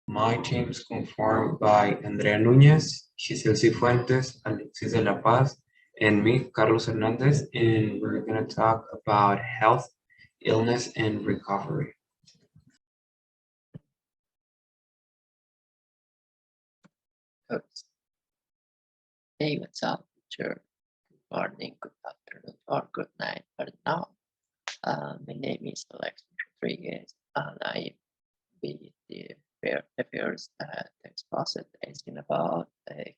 My team is conformed by Andrea Núñez, Giselle Cifuentes, Alexis de la Paz, and me, Carlos Hernandez, and we're going to talk about health, illness, and recovery. Oops. Hey, what's up, teacher? Good morning, good afternoon, or good night. But now, my name is Alexis Rodriguez, and I be the first text process asking about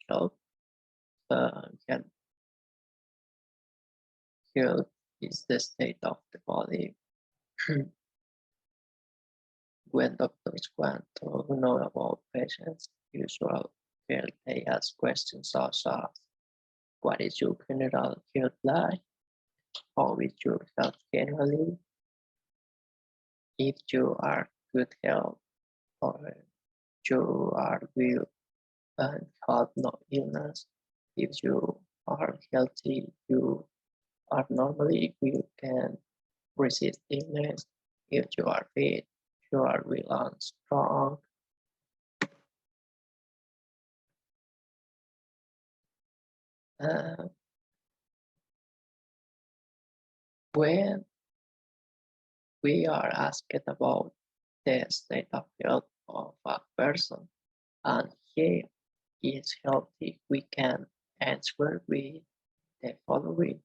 health. Health. Health is the state of the body. When doctors want to know about patients' usual health, they ask questions such as, what is your general health like? How is your health generally? If you are good health or you are well and have no illness, if you are healthy, you are normally well can resist illness. If you are fit, you are well and strong. Uh, when we are asked about the state of health of a person and he is healthy, we can answer with the following: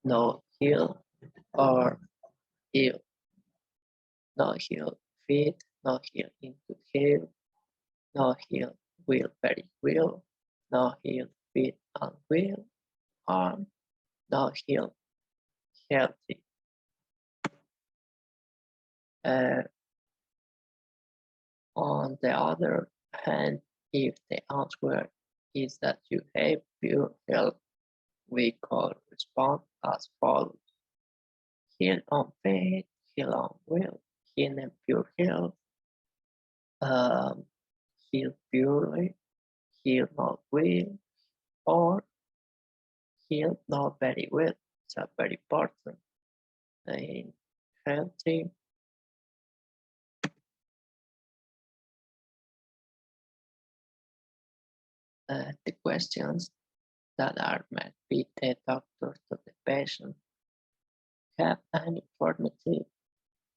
no, heal or heal, no heal fit, no heal into heal, no heal will very will, no heal fit and will, and no heal healthy. Uh, on the other hand, if the answer is that you have pure health, we call response as follows: heal on faith, heal on will, heal in pure health, um, heal purely, heal not well, or heal not very well. It's a very important in healthy. The questions that are met by the doctor to the patient have an informative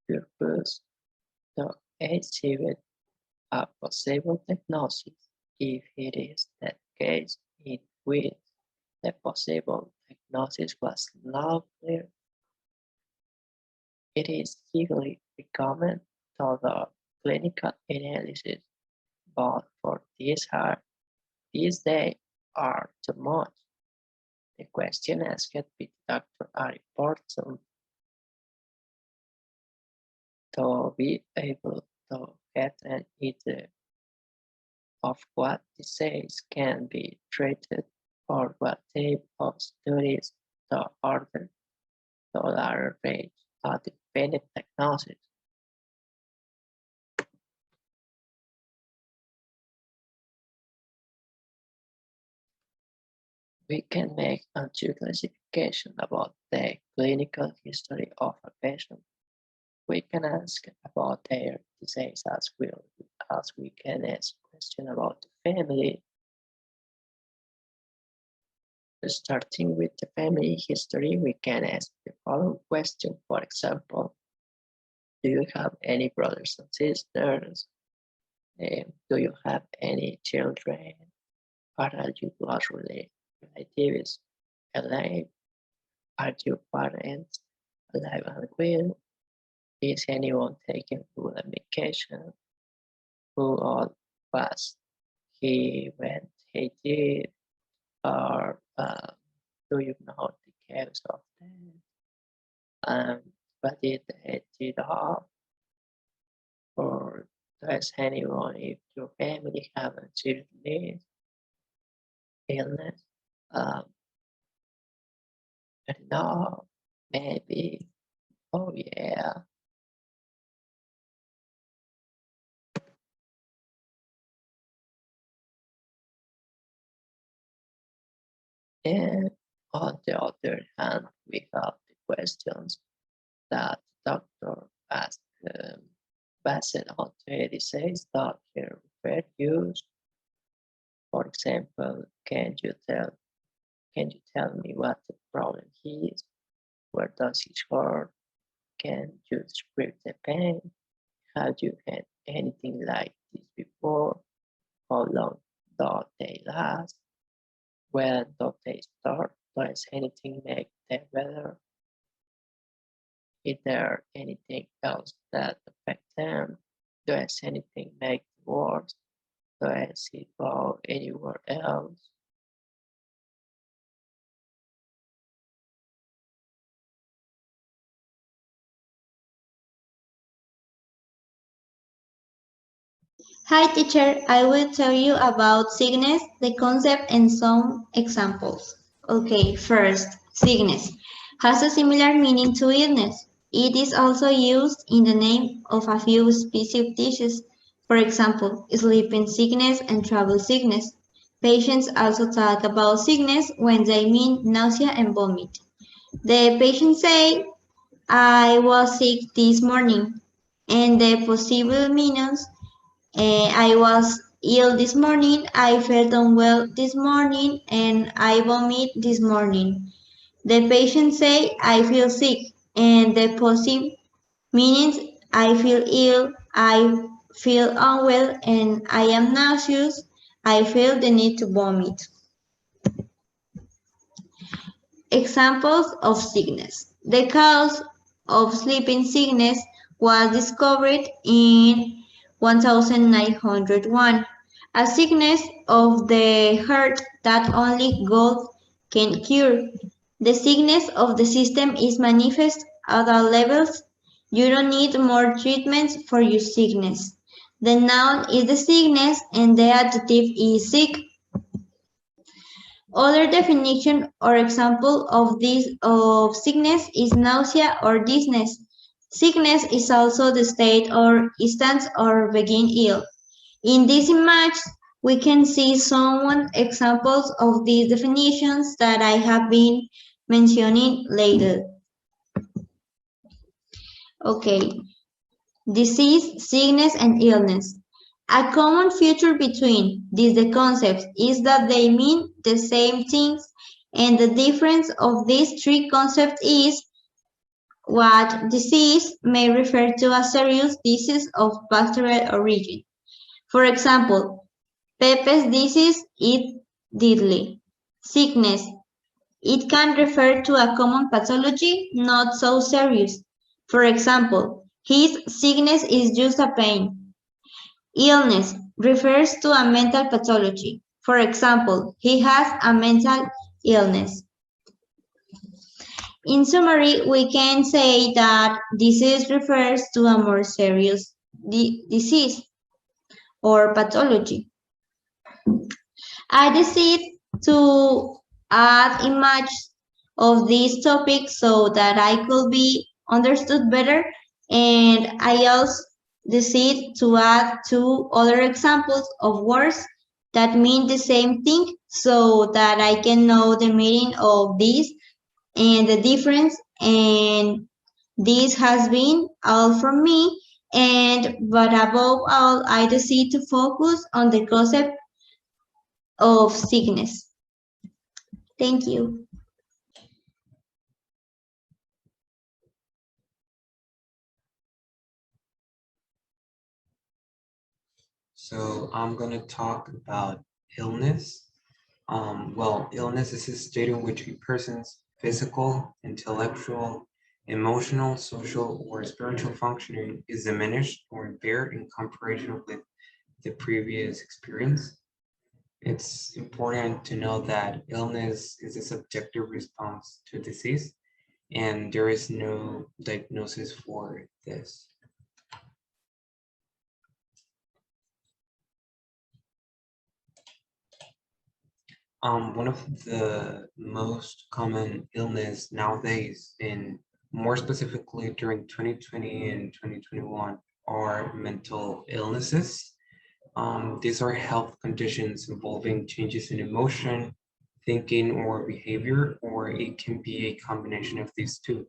purpose to achieve a possible diagnosis. If it is the case in which the possible diagnosis was not clear, it is highly recommended to the clinical analysis, but for these days are too much. The question asked by the doctor are important to be able to get an idea of what disease can be treated or what type of studies to order to arrive at the definite diagnosis. We can make a classification about the clinical history of a patient. We can ask about their disease as well as we can ask questions about the family. Starting with the family history, we can ask the following question. For example, do you have any brothers and sisters? Do you have any children? Are you blood relatives alive? Are your parents alive and well? Is anyone taking full medication? Who all was he when he did? Or do you know the cause of that? What did they did off? Or does anyone if your family have a serious illness? I don't know, maybe. Oh yeah. And on the other hand, we have the questions that the doctor asked based on 26 that here refer use. For example, can you tell me what the problem is? Where does it hurt? Can you describe the pain? Have you had anything like this before? How long do they last? When do they start? Does anything make them better? Is there anything else that affects them? Does anything make it worse? Does it go anywhere else? Hi teacher, I will tell you about sickness, the concept and some examples. Okay, first, sickness has a similar meaning to illness. It is also used in the name of a few species of diseases. For example, sleeping sickness and travel sickness. Patients also talk about sickness when they mean nausea and vomit. The patient say, I was sick this morning, and the possible meanings I was ill this morning, I felt unwell this morning, and I vomit this morning. The patient say, I feel sick, and the positive meanings, I feel ill, I feel unwell, and I am nauseous, I feel the need to vomit. Examples of sickness. The cause of sleeping sickness was discovered in 1901, a sickness of the heart that only God can cure. The sickness of the system is manifest at all levels. You don't need more treatments for your sickness. The noun is the sickness and the adjective is sick. Other definition or example of this of sickness is nausea or dizziness. Sickness is also the state or instance or being ill. In this image, we can see some examples of these definitions that I have been mentioning later. Okay, disease, sickness, and illness. A common feature between these the concepts is that they mean the same things, and the difference of these three concepts is what disease may refer to a serious disease of bacterial origin. For example, Pepes disease is deadly. Sickness. It can refer to a common pathology, not so serious. For example, his sickness is just a pain. Illness refers to a mental pathology. For example, he has a mental illness. In summary, we can say that disease refers to a more serious disease or pathology. I decided to add image of this topic so that I could be understood better, and I also decided to add two other examples of words that mean the same thing so that I can know the meaning of this and the difference, and this has been all from me, but above all I decided to focus on the concept of sickness. Thank you. So I'm going to talk about illness. Illness is a state in which a person's physical, intellectual, emotional, social, or spiritual functioning is diminished or impaired in comparison with the previous experience. It's important to know that illness is a subjective response to disease, and there is no diagnosis for this. One of the most common illness nowadays, and more specifically during 2020 and 2021, are mental illnesses. These are health conditions involving changes in emotion, thinking, or behavior, or it can be a combination of these two.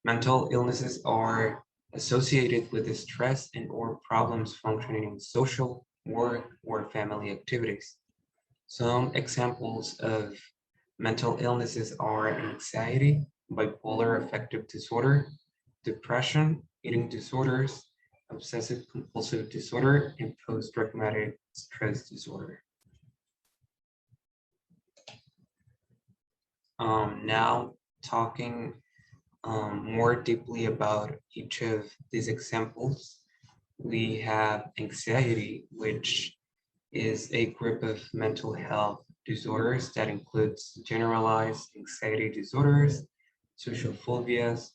Mental illnesses are associated with the stress and or problems functioning in social, work, or family activities. Some examples of mental illnesses are anxiety, bipolar affective disorder, depression, eating disorders, obsessive compulsive disorder, and post-traumatic stress disorder. Now talking more deeply about each of these examples, we have anxiety, which is a group of mental health disorders that includes generalized anxiety disorders, social phobias,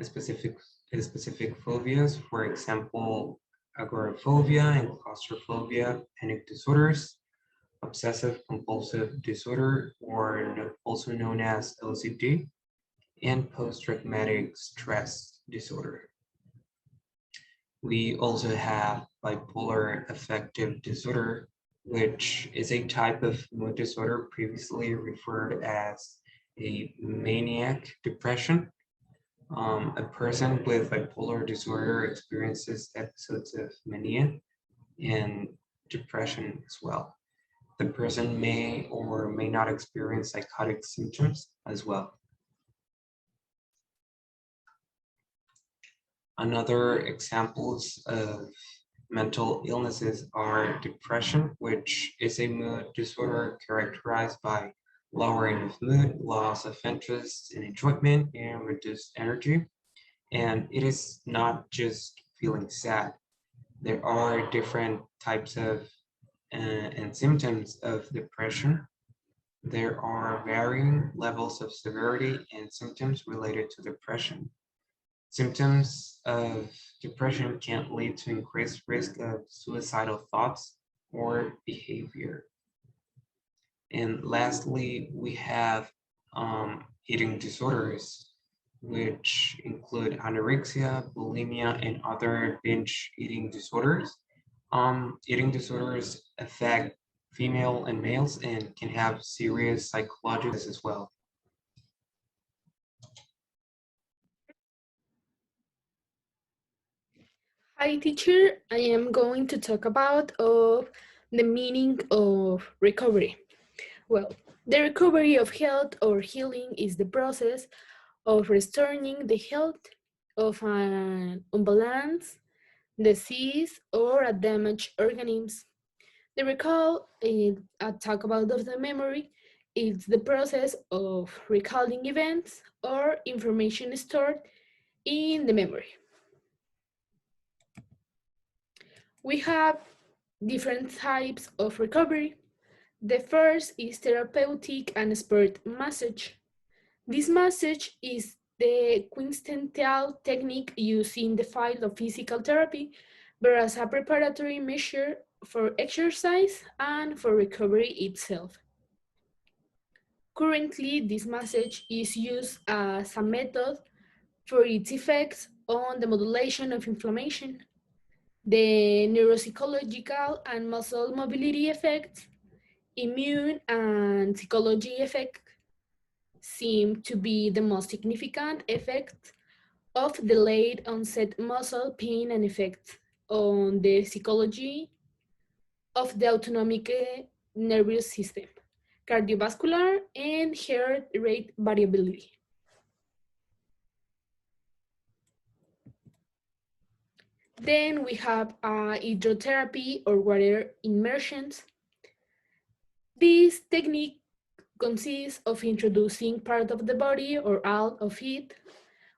specific specific phobias, for example, agoraphobia and claustrophobia, panic disorders, obsessive compulsive disorder, or also known as OCD, and post-traumatic stress disorder. We also have bipolar affective disorder, which is a type of mood disorder previously referred as a maniac depression. A person with bipolar disorder experiences episodes of mania and depression as well. The person may or may not experience psychotic symptoms as well. Another examples of mental illnesses are depression, which is a mood disorder characterized by lowering of mood, loss of interest and enjoyment, and reduced energy. And it is not just feeling sad. There are different types of and symptoms of depression. There are varying levels of severity and symptoms related to depression. Symptoms of depression can lead to increased risk of suicidal thoughts or behavior. And lastly, we have eating disorders, which include anorexia, bulimia, and other binge eating disorders. Eating disorders affect female and males and can have serious psychological as well. Hi, teacher. I am going to talk about the meaning of recovery. Well, the recovery of health or healing is the process of restoring the health of an unbalanced, disease, or a damaged organism. The recall, I talk about of the memory, is the process of recalling events or information stored in the memory. We have different types of recovery. The first is therapeutic and expert massage. This massage is the quintessential technique used in the field of physical therapy, but as a preparatory measure for exercise and for recovery itself. Currently, this massage is used as a method for its effects on the modulation of inflammation, the neuropsychological and muscle mobility effects, immune and psychology effects seem to be the most significant effects of delayed onset muscle pain and effects on the psychology of the autonomic nervous system, cardiovascular, and heart rate variability. Then we have hydrotherapy or water immersions. This technique consists of introducing part of the body or all of it,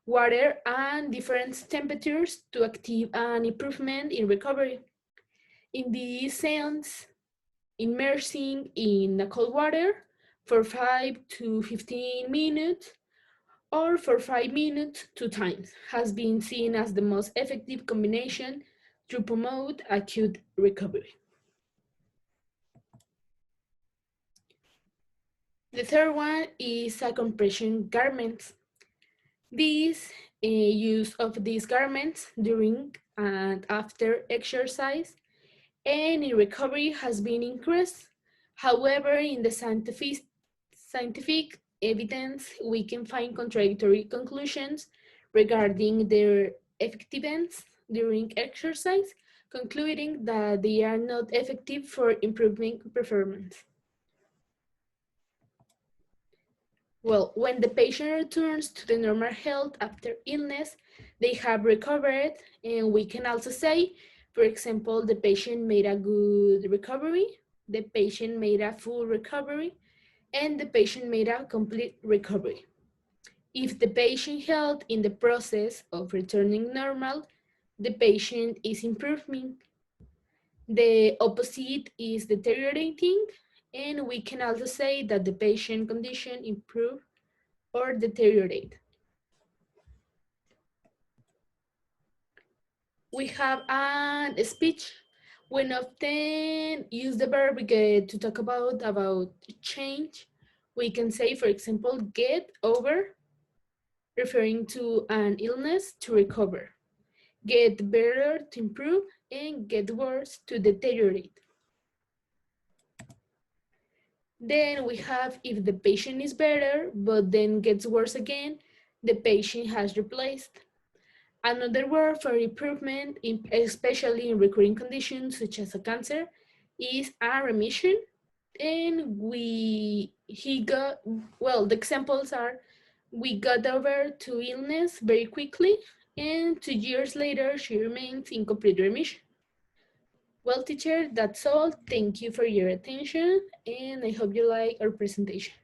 water and different temperatures to achieve an improvement in recovery. In this sense, immersing in the cold water for 5 to 15 minutes or for 5 minutes 2 times has been seen as the most effective combination to promote acute recovery. The third one is a compression garments. This use of these garments during and after exercise and in recovery has been increased. However, in the scientific evidence, we can find contradictory conclusions regarding their effectiveness during exercise, concluding that they are not effective for improving performance. Well, when the patient returns to the normal health after illness, they have recovered, and we can also say, for example, the patient made a good recovery, the patient made a full recovery, and the patient made a complete recovery. If the patient health in the process of returning normal, the patient is improving. The opposite is deteriorating, and we can also say that the patient condition improve or deteriorate. We have a speech. We often use the verb to talk about change. We can say, for example, get over, referring to an illness, to recover. Get better, to improve, and get worse, to deteriorate. Then we have if the patient is better, but then gets worse again, the patient has replaced. Another word for improvement, especially in recurring conditions such as a cancer, is a remission. And the examples are, we got over to illness very quickly, and 2 years later, she remains in complete remission. Well, teacher, that's all. Thank you for your attention, and I hope you like our presentation.